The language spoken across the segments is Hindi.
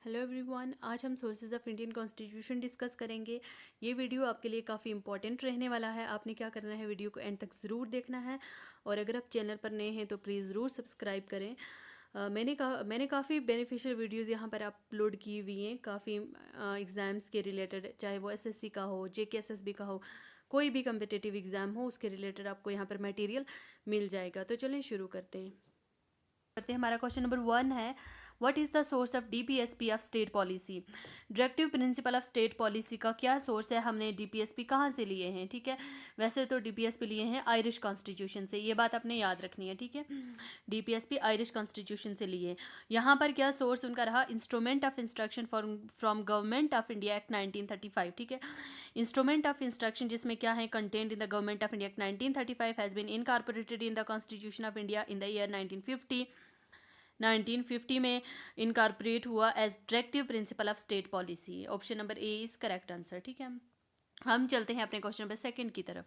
हेलो एवरीवन, आज हम sources of Indian constitution discuss करेंगे। ये वीडियो आपके लिए काफ़ी इंपॉर्टेंट रहने वाला है। आपने क्या करना है, वीडियो को एंड तक ज़रूर देखना है और अगर आप चैनल पर नए हैं तो प्लीज़ ज़रूर सब्सक्राइब करें। मैंने काफ़ी बेनिफिशियल वीडियोस यहाँ पर अपलोड की हुई हैं, काफ़ी एग्ज़ाम्स के रिलेटेड, चाहे वो एसएससी का हो, जेकेएसएसबी का हो, कोई भी कम्पिटिटिव एग्ज़ाम हो, उसके रिलेटेड आपको यहाँ पर मटेरियल मिल जाएगा। तो चलिए शुरू करते हैं। हमारा क्वेश्चन नंबर 1 है, what is the source of DPSP of state policy. Directive principle of state policy का क्या सोर्स है, हमने डीपीएसपी कहाँ से लिए हैं। ठीक है, वैसे तो डीपीएसपी लिए हैं आयरिश कॉन्स्टिट्यूशन से, ये बात आपने याद रखनी है। ठीक है, डीपीएसपी आयरिश कॉन्स्टिट्यूशन से लिए। यहाँ पर क्या सोर्स उनका रहा, instrument of instruction from government of India act 1935। ठीक है, इंस्ट्रूमेंट ऑफ इंस्ट्रक्शन जिसमें क्या है, content in the government of India act 1935 has been incorporated in the constitution of India in the year 1950। 1950 में इनकॉर्पोरेट हुआ as directive principle of state policy. Option number A is correct answer. ठीक है, हम चलते हैं अपने क्वेश्चन नंबर 2 की तरफ।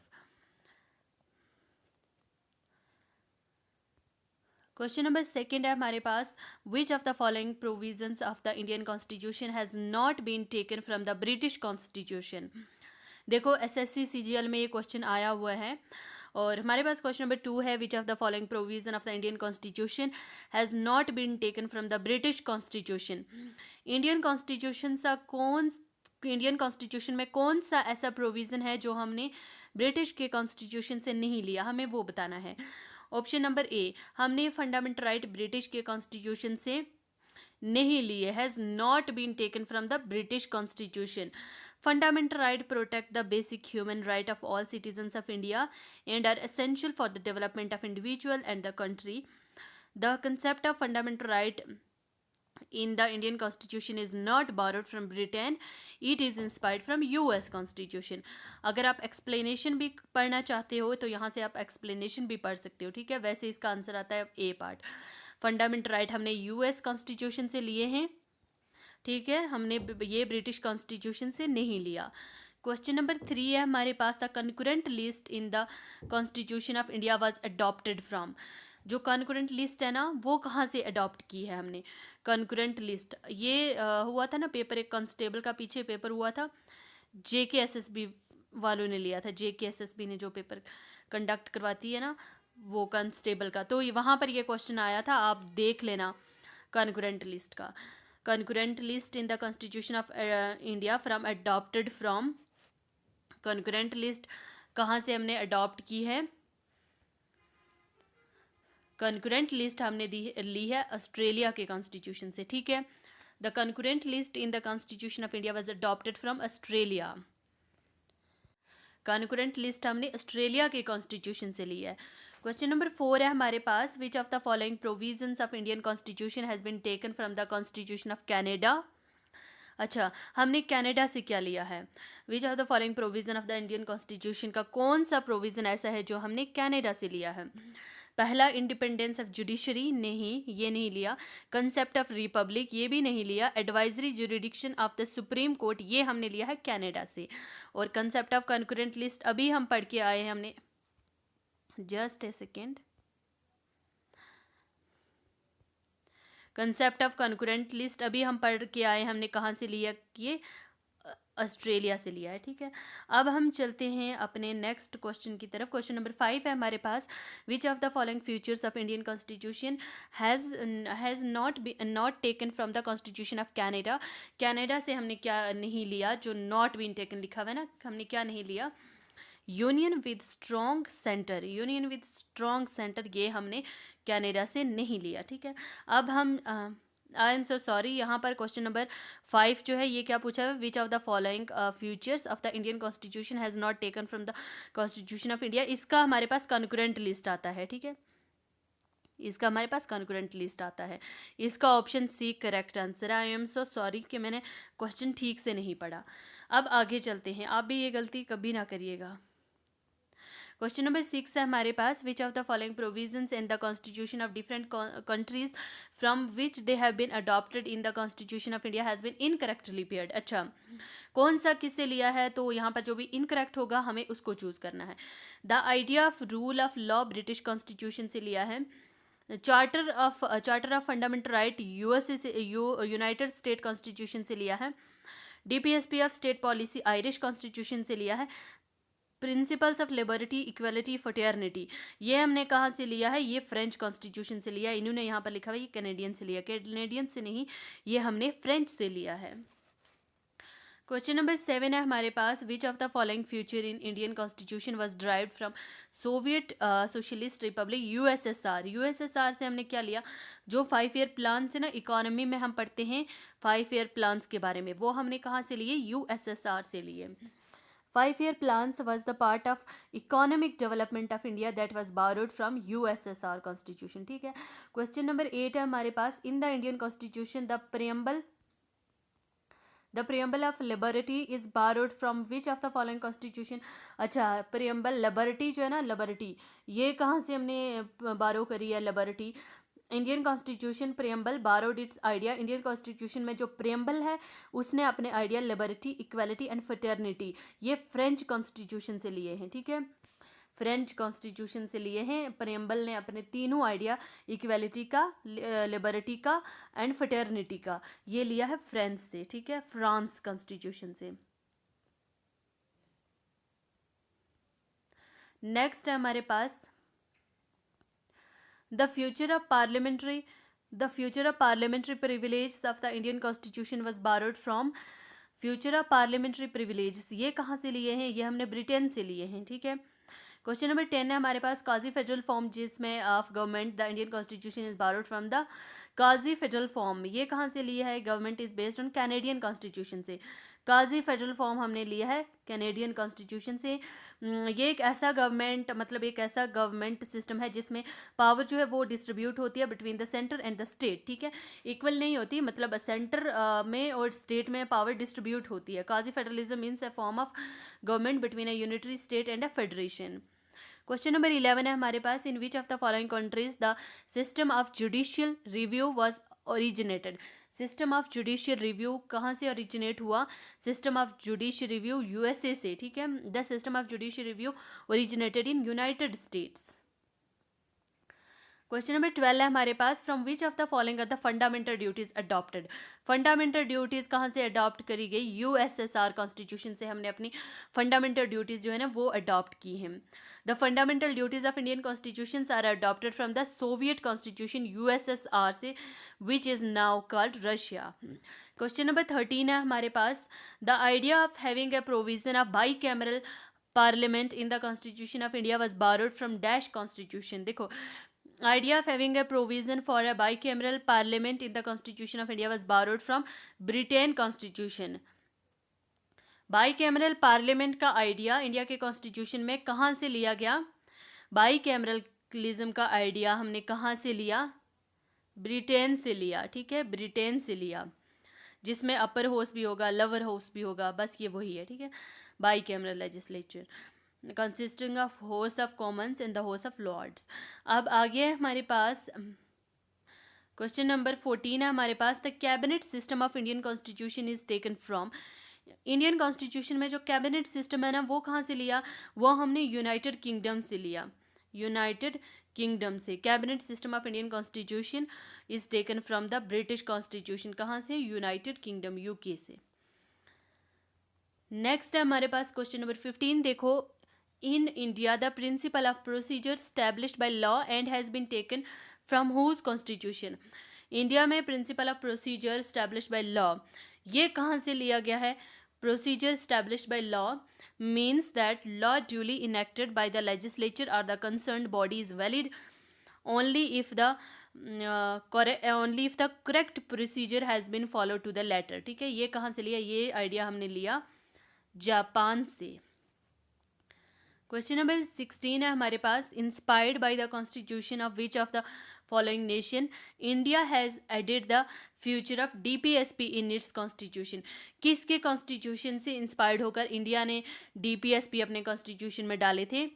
क्वेश्चन नंबर 2 है हमारे पास, which of the following provisions of the Indian constitution has not been taken from the British constitution. देखो एसएससी सीजीएल में ये क्वेश्चन आया हुआ है और हमारे पास क्वेश्चन नंबर 2 है, which of the following provision of the Indian constitution has not been taken from the British constitution. Indian constitution में कौन सा ऐसा प्रोविज़न है जो हमने ब्रिटिश के कॉन्स्टिट्यूशन से नहीं लिया, हमें वो बताना है। ऑप्शन नंबर ए, हमने फंडामेंटल राइट ब्रिटिश के कॉन्स्टिट्यूशन से नहीं लिए, has not been taken from the British constitution. Fundamental right protect the basic human right of all citizens of India and are essential for the development of individual and the country. The concept of fundamental right in the Indian Constitution is not borrowed from Britain, it is inspired from US Constitution। अगर आप एक्सप्लेनेशन भी पढ़ना चाहते हो तो यहाँ से आप एक्सप्लेनेशन भी पढ़ सकते हो। ठीक है, वैसे इसका आंसर आता है ए पार्ट। फंडामेंटल राइट हमने यूएस कॉन्स्टिट्यूशन से लिए हैं। ठीक है, हमने ये ब्रिटिश कॉन्स्टिट्यूशन से नहीं लिया। क्वेश्चन नंबर 3 है हमारे पास, the concurrent list in the constitution of India was adopted from. जो कंकरेंट लिस्ट है ना, वो कहाँ से अडॉप्ट की है हमने। कंकरेंट लिस्ट ये हुआ था ना पेपर, एक कांस्टेबल का पीछे पेपर हुआ था, जेकेएसएसबी वालों ने लिया था। जेकेएसएसबी ने जो पेपर कंडक्ट करवाती है ना, वो कांस्टेबल का, तो वहाँ पर ये क्वेश्चन आया था, आप देख लेना कंकरेंट लिस्ट का। Concurrent list in the constitution of India from adopted from, concurrent list कहाँ से हमने अडॉप्ट की है। कंकरेंट लिस्ट हमने ली है ऑस्ट्रेलिया के कॉन्स्टिट्यूशन से। ठीक है, the concurrent list in the constitution of India was adopted from Australia. Concurrent list हमने ऑस्ट्रेलिया के कॉन्स्टिट्यूशन से ली है। क्वेश्चन नंबर 4 है हमारे पास, which of the following provisions of Indian constitution has been taken from the constitution of Canada. अच्छा, हमने कनाडा से क्या लिया है। Which of the following provision of the Indian constitution का कौन सा प्रोविजन ऐसा है जो हमने कनाडा से लिया है। पहला, इंडिपेंडेंस ऑफ जुडिशरी, नहीं ये नहीं लिया। कंसेप्ट ऑफ रिपब्लिक, ये भी नहीं लिया। Advisory jurisdiction of the supreme court, ये हमने लिया है कनाडा से। और कंसेप्ट ऑफ कंकरेंट लिस्ट अभी हम पढ़ के आए हैं, हमने just a second, concept of concurrent list अभी हम पढ़ के आए, हमने कहाँ से लिया, ये ऑस्ट्रेलिया से लिया है। ठीक है, अब हम चलते हैं अपने नेक्स्ट क्वेश्चन की तरफ। क्वेश्चन नंबर 5 है हमारे पास, which of the following features of Indian constitution has not taken from the constitution of Canada. Canada से हमने क्या नहीं लिया, जो नॉट बीन टेकन लिखा हुआ है ना, हमने क्या नहीं लिया, union with strong centre. Union with strong centre ये हमने कनाडा से नहीं लिया। ठीक है, अब हम आई एम सो सॉरी, यहाँ पर क्वेश्चन नंबर 5 जो है ये क्या पूछा है, which of the following futures of the Indian constitution has not taken from the constitution of India. इसका हमारे पास कंकरेंट लिस्ट आता है। ठीक है, इसका हमारे पास कंकरेंट लिस्ट आता है। इसका ऑप्शन सी करेक्ट आंसर है। आई एम सो सॉरी कि मैंने क्वेश्चन ठीक से नहीं पढ़ा। अब आगे चलते हैं, आप भी ये गलती कभी ना करिएगा। क्वेश्चन नंबर 6 है हमारे पास, which of the following provisions in the constitution of different countries from which they have been adopted in the constitution of India has been incorrectly paired. अच्छा, कौन सा किससे लिया है, तो यहाँ पर जो भी इनकरेक्ट होगा हमें उसको चूज करना है। The idea of rule of law British constitution से लिया है। Charter of fundamental right USA से, यूनाइटेड स्टेट कॉन्स्टिट्यूशन से लिया है। DPSP of state policy Irish constitution से लिया है। Principles of liberty equality fraternity ये हमने कहाँ से लिया है, ये फ्रेंच कॉन्स्टिट्यूशन से लिया है। इन्होंने यहाँ पर लिखा हुआ ये कैनेडियन से लिया, कैनेडियन से नहीं, ये हमने फ्रेंच से लिया है। क्वेश्चन नंबर 7 है हमारे पास, which of the following future in Indian constitution was derived from Soviet Socialist Republic USSR. USSR से हमने क्या लिया, जो 5 ईयर प्लान से ना इकोनॉमी में हम पढ़ते हैं 5 ईयर प्लान्स के बारे में, वो हमने कहाँ से लिए, यूएसएसआर से लिए। 5 year plans was the part of economic development of India that was borrowed from USSR constitution। ठीक है। क्वेश्चन नंबर 8 है हमारे पास, in the Indian constitution the preamble of liberty is borrowed from which of the following constitution. अच्छा, प्रियम्बल लिबर्टी जो है ना, लिबर्टी ये कहाँ से हमने बारो करी है, liberty. Indian constitution preamble borrowed it's idea, Indian constitution में जो प्रियम्बल है उसने अपने idea liberty equality and fraternity ये फ्रेंच कॉन्स्टिट्यूशन से लिए हैं। ठीक है, फ्रेंच कॉन्स्टिट्यूशन से लिए हैं। प्रियम्बल ने अपने तीनों आइडिया इक्वलिटी का, लिबर्टी का एंड फ्रेटर्निटी का ये लिया है फ्रेंच से। ठीक है, फ्रांस कॉन्स्टिट्यूशन से। नेक्स्ट है हमारे पास, The future of parliamentary privileges of the Indian Constitution was borrowed from future of parliamentary privileges ये कहाँ से लिए हैं, ये हमने ब्रिटेन से लिए हैं। ठीक है। क्वेश्चन नंबर 10 है हमारे पास, काजी फेडरल फॉर्म जिसमें of government the Indian constitution is borrowed from the quasi federal form ये कहाँ से लिया है, government is based on Canadian constitution से। काजी फेडरल फॉर्म हमने लिया है कैनेडियन कॉन्स्टिट्यूशन से। ये एक ऐसा गवर्नमेंट सिस्टम है जिसमें पावर जो है वो डिस्ट्रीब्यूट होती है between the centre and the state. ठीक है, इक्वल नहीं होती, मतलब सेंटर में और स्टेट में पावर डिस्ट्रीब्यूट होती है। Quasi federalism means a form of government between a unitary state and a federation. Question number 11 है हमारे पास, in which of the following countries the system of judicial review was originated. System of judicial review कहाँ से ओरिजिनेट हुआ, system of judicial review USA से। ठीक है, the system of judicial review originated in United States. Question number 12 है हमारे पास, from which of the following are the fundamental duties adopted. Fundamental duties कहाँ से अडॉप्ट करी गई, यूएसएसआर कॉन्स्टिट्यूशन से हमने अपनी फंडामेंटल ड्यूटीज जो है ना वो अडॉप्ट की हैं। The fundamental duties of Indian constitution are adopted from the Soviet constitution USSR से which is now called Russia. Question number 13 है हमारे पास, the idea of having a provision of bicameral parliament in the constitution of India was borrowed from dash constitution. देखो, idea of having a provision for a bicameral parliament in the constitution of India was borrowed from Britain constitution। Bicameral parliament का आइडिया इंडिया के कॉन्स्टिट्यूशन में कहाँ से लिया गया, बाईकैमरलिज्म का आइडिया हमने कहाँ से लिया, ब्रिटेन से लिया। ठीक है, ब्रिटेन से लिया, जिसमें अपर हाउस भी होगा, लोअर हाउस भी होगा, बस ये वही है। ठीक है, bicameral legislature consisting of House of Commons and the House of Lords. अब आगे है हमारे पास क्वेश्चन नंबर 14 है हमारे पास, the cabinet system of Indian constitution is taken from. Indian constitution में जो कैबिनेट सिस्टम है ना वो कहाँ से लिया, वो हमने यूनाइटेड किंगडम से लिया, यूनाइटेड किंगडम से। Cabinet system of Indian constitution is taken from the British constitution, कहाँ से, यूनाइटेड किंगडम यूके से। नेक्स्ट है हमारे पास क्वेश्चन नंबर 15, देखो, in India the principle of procedure established by law and has been taken from whose constitution। India में principle of procedure established by law ये कहाँ से लिया गया है, procedure established by law means that law duly enacted by the legislature or the concerned body is valid only if the correct procedure has been followed to the letter। ठीक है, ये कहाँ से लिया, ये आइडिया हमने लिया जापान से। क्वेश्चन नंबर 16 है हमारे पास, inspired by the constitution of which of the following nation India has added the future of DPSP in its constitution. किसके कॉन्स्टिट्यूशन से इंस्पायर्ड होकर इंडिया ने डीपीएसपी अपने कॉन्स्टिट्यूशन में डाले थे,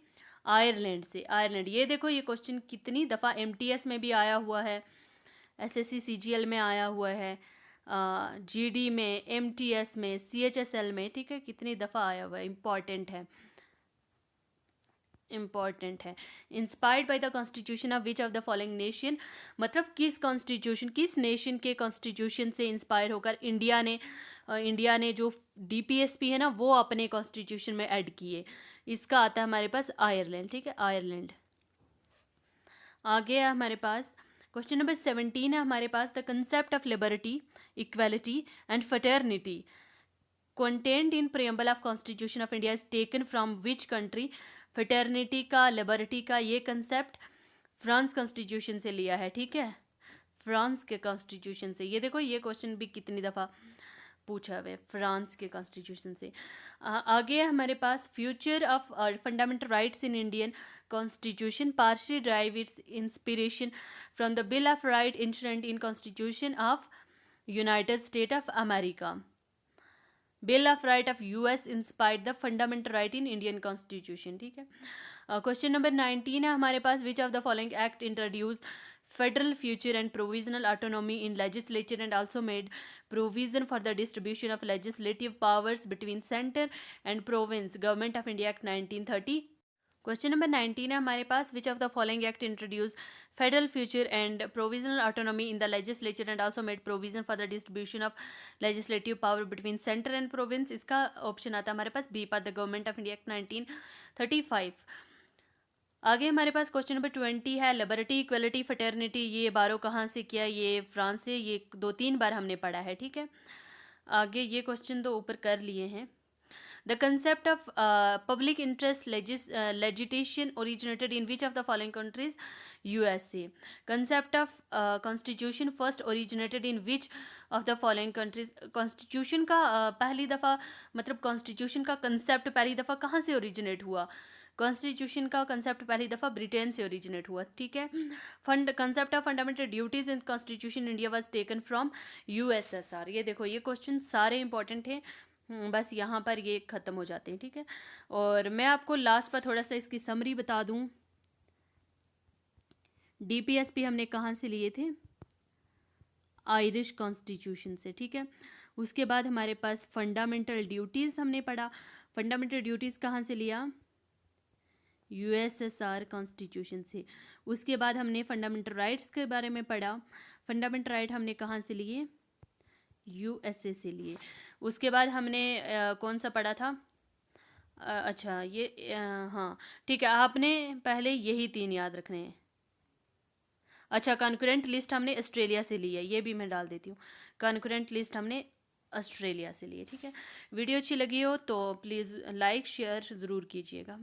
आयरलैंड से। आयरलैंड, ये देखो ये क्वेश्चन कितनी दफ़ा एमटीएस में भी आया हुआ है, एसएससी सीजीएल में आया हुआ है, जीडी में, एमटीएस में, सीएचएसएल में। ठीक है, कितनी दफ़ा आया हुआ है, इम्पॉर्टेंट है। इम्पॉर्टेंट है। Inspired by the constitution of which of the following nation, मतलब किस कॉन्स्टिट्यूशन, किस नेशन के कॉन्स्टिट्यूशन से इंस्पायर होकर इंडिया ने जो डीपीएसपी है ना वो अपने कॉन्स्टिट्यूशन में ऐड किए। इसका आता है हमारे पास आयरलैंड, ठीक है, आयरलैंड। आगे है हमारे पास क्वेश्चन नंबर 17 है हमारे पास, the concept of liberty, equality and fraternity contained in preamble of constitution of India is taken from which country? Fraternity का, लिबर्टी का ये कंसेप्ट फ्रांस कॉन्स्टिट्यूशन से लिया है, ठीक है, फ्रांस के कॉन्स्टिट्यूशन से। ये देखो ये क्वेश्चन भी कितनी दफ़ा पूछा हुआ है, फ्रांस के कॉन्स्टिट्यूशन से। आगे है हमारे पास future of fundamental rights in Indian constitution partially drive its inspiration from the bill of right insurant in constitution of united state of America. Bill of right of US inspired the fundamental right in Indian constitution, ठीक है। क्वेश्चन नंबर 19 है हमारे पास, which of the following act introduce federal future and provisional autonomy in legislature and also made provision for the distribution of legislative powers between centre and province, government of India act 1930। Question number 19 है हमारे पास, which of the following act introduce federal future and provisional autonomy in the legislature and also made provision for the distribution of legislative power between centre and province. इसका ऑप्शन आता है हमारे पास बी पर, the government of India act 1935। आगे हमारे पास क्वेश्चन नंबर 20 है, लिबर्टी, इक्वलिटी, फटर्निटी, ये बारो कहाँ से किया? ये फ्रांस से, ये 2-3 बार हमने पढ़ा है, ठीक है। आगे ये क्वेश्चन तो ऊपर कर लिए हैं। The concept of public interest legislation originated in which of the following countries? USA. Concept of constitution first originated in which of the following countries? Constitution का पहली दफ़ा, मतलब constitution का concept पहली दफ़ा कहाँ से originate हुआ? कॉन्स्टिट्यूशन का कंसेप्ट पहली दफ़ा ब्रिटेन से ओरिजिनेट हुआ, ठीक है। Concept of fundamental duties in constitution India was taken from USSR. ये देखो ये क्वेश्चन सारे इंपॉर्टेंट हैं, बस यहाँ पर ये ख़त्म हो जाते हैं, ठीक है। और मैं आपको लास्ट पर थोड़ा सा इसकी समरी बता दूँ। डीपीएसपी हमने कहाँ से लिए थे? आयरिश कॉन्स्टिट्यूशन से, ठीक है। उसके बाद हमारे पास फंडामेंटल ड्यूटीज़ हमने पढ़ा। फंडामेंटल ड्यूटीज़ कहाँ से लिया? यूएसएसआर कॉन्स्टिट्यूशन से। उसके बाद हमने फंडामेंटल राइट्स के बारे में पढ़ा। फंडामेंटल राइट हमने कहाँ से लिए? यूएसए से लिए। उसके बाद हमने कौन सा पढ़ा था? अच्छा ये हाँ ठीक है, आपने पहले यही 3 याद रखने हैं। अच्छा, कॉन्करेंट लिस्ट हमने ऑस्ट्रेलिया से ली है, ये भी मैं डाल देती हूँ। कॉन्करेंट लिस्ट हमने ऑस्ट्रेलिया से लिए, ठीक है। वीडियो अच्छी लगी हो तो प्लीज़ लाइक शेयर ज़रूर कीजिएगा।